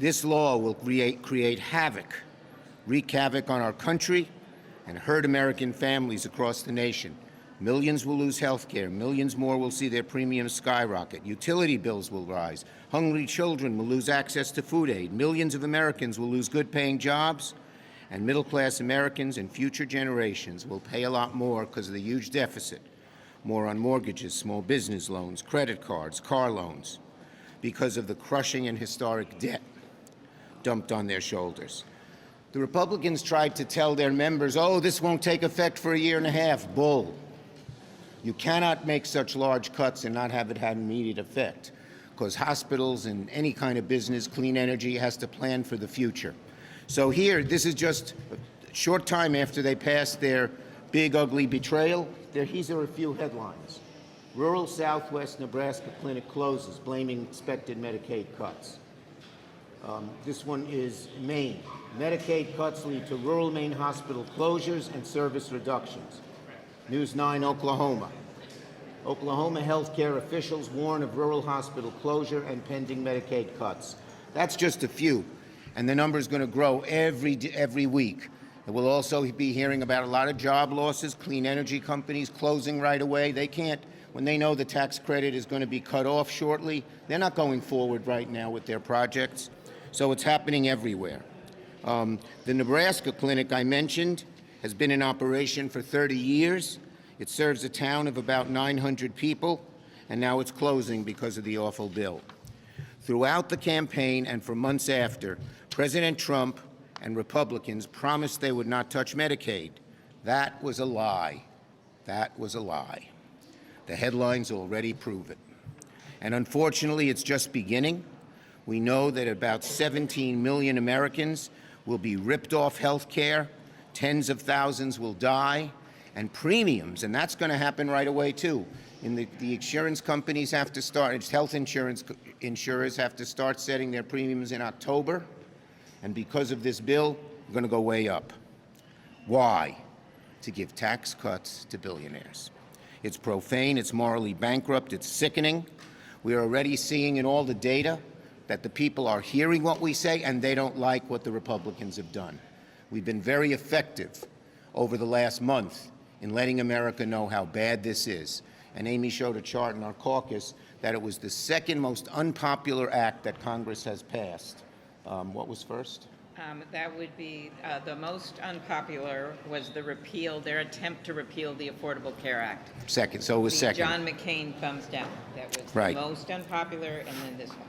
This law will create havoc, wreak havoc on our country and hurt American families across the nation. Millions will lose health care. Millions more will see their premiums skyrocket. Utility bills will rise. Hungry children will lose access to food aid. Millions of Americans will lose good-paying jobs. And middle-class Americans and future generations will pay a lot more because of the huge deficit. More on mortgages, small business loans, credit cards, car loans, because of the crushing and historic debt dumped on their shoulders. The Republicans tried to tell their members, oh, this won't take effect for a year and a half. Bull. You cannot make such large cuts and not have it have immediate effect, because hospitals and any kind of business, clean energy, has to plan for the future. So here, this is just a short time after they passed their big, ugly betrayal. These are a few headlines. Rural Southwest Nebraska clinic closes, blaming expected Medicaid cuts. This one is Maine. Medicaid cuts lead to rural Maine hospital closures and service reductions. News 9, Oklahoma. Oklahoma healthcare officials warn of rural hospital closure and pending Medicaid cuts. That's just a few, and the number is going to grow every week. And we'll also be hearing about a lot of job losses, clean energy companies closing right away. They can't, when they know the tax credit is going to be cut off shortly, they're not going forward right now with their projects. So it's happening everywhere. The Nebraska clinic I mentioned has been in operation for 30 years. It serves a town of about 900 people, and now it's closing because of the awful bill. Throughout the campaign and for months after, President Trump and Republicans promised they would not touch Medicaid. That was a lie. That was a lie. The headlines already prove it. And unfortunately, it's just beginning. We know that about 17 million Americans will be ripped off health care. Tens of thousands will die, and premiums, and that's going to happen right away too. The insurance companies have to start, health insurers have to start setting their premiums in October, and because of this bill, they're going to go way up. Why? To give tax cuts to billionaires. It's profane, it's morally bankrupt, it's sickening. We are already seeing in all the data that the people are hearing what we say, and they don't like what the Republicans have done. We've been very effective over the last month in letting America know how bad this is. And Amy showed a chart in our caucus that it was the second most unpopular act that Congress has passed. What was first? That would be the most unpopular was their attempt to repeal the Affordable Care Act. Second, so it was second. John McCain thumbs down. That was right. The most unpopular, and then this one.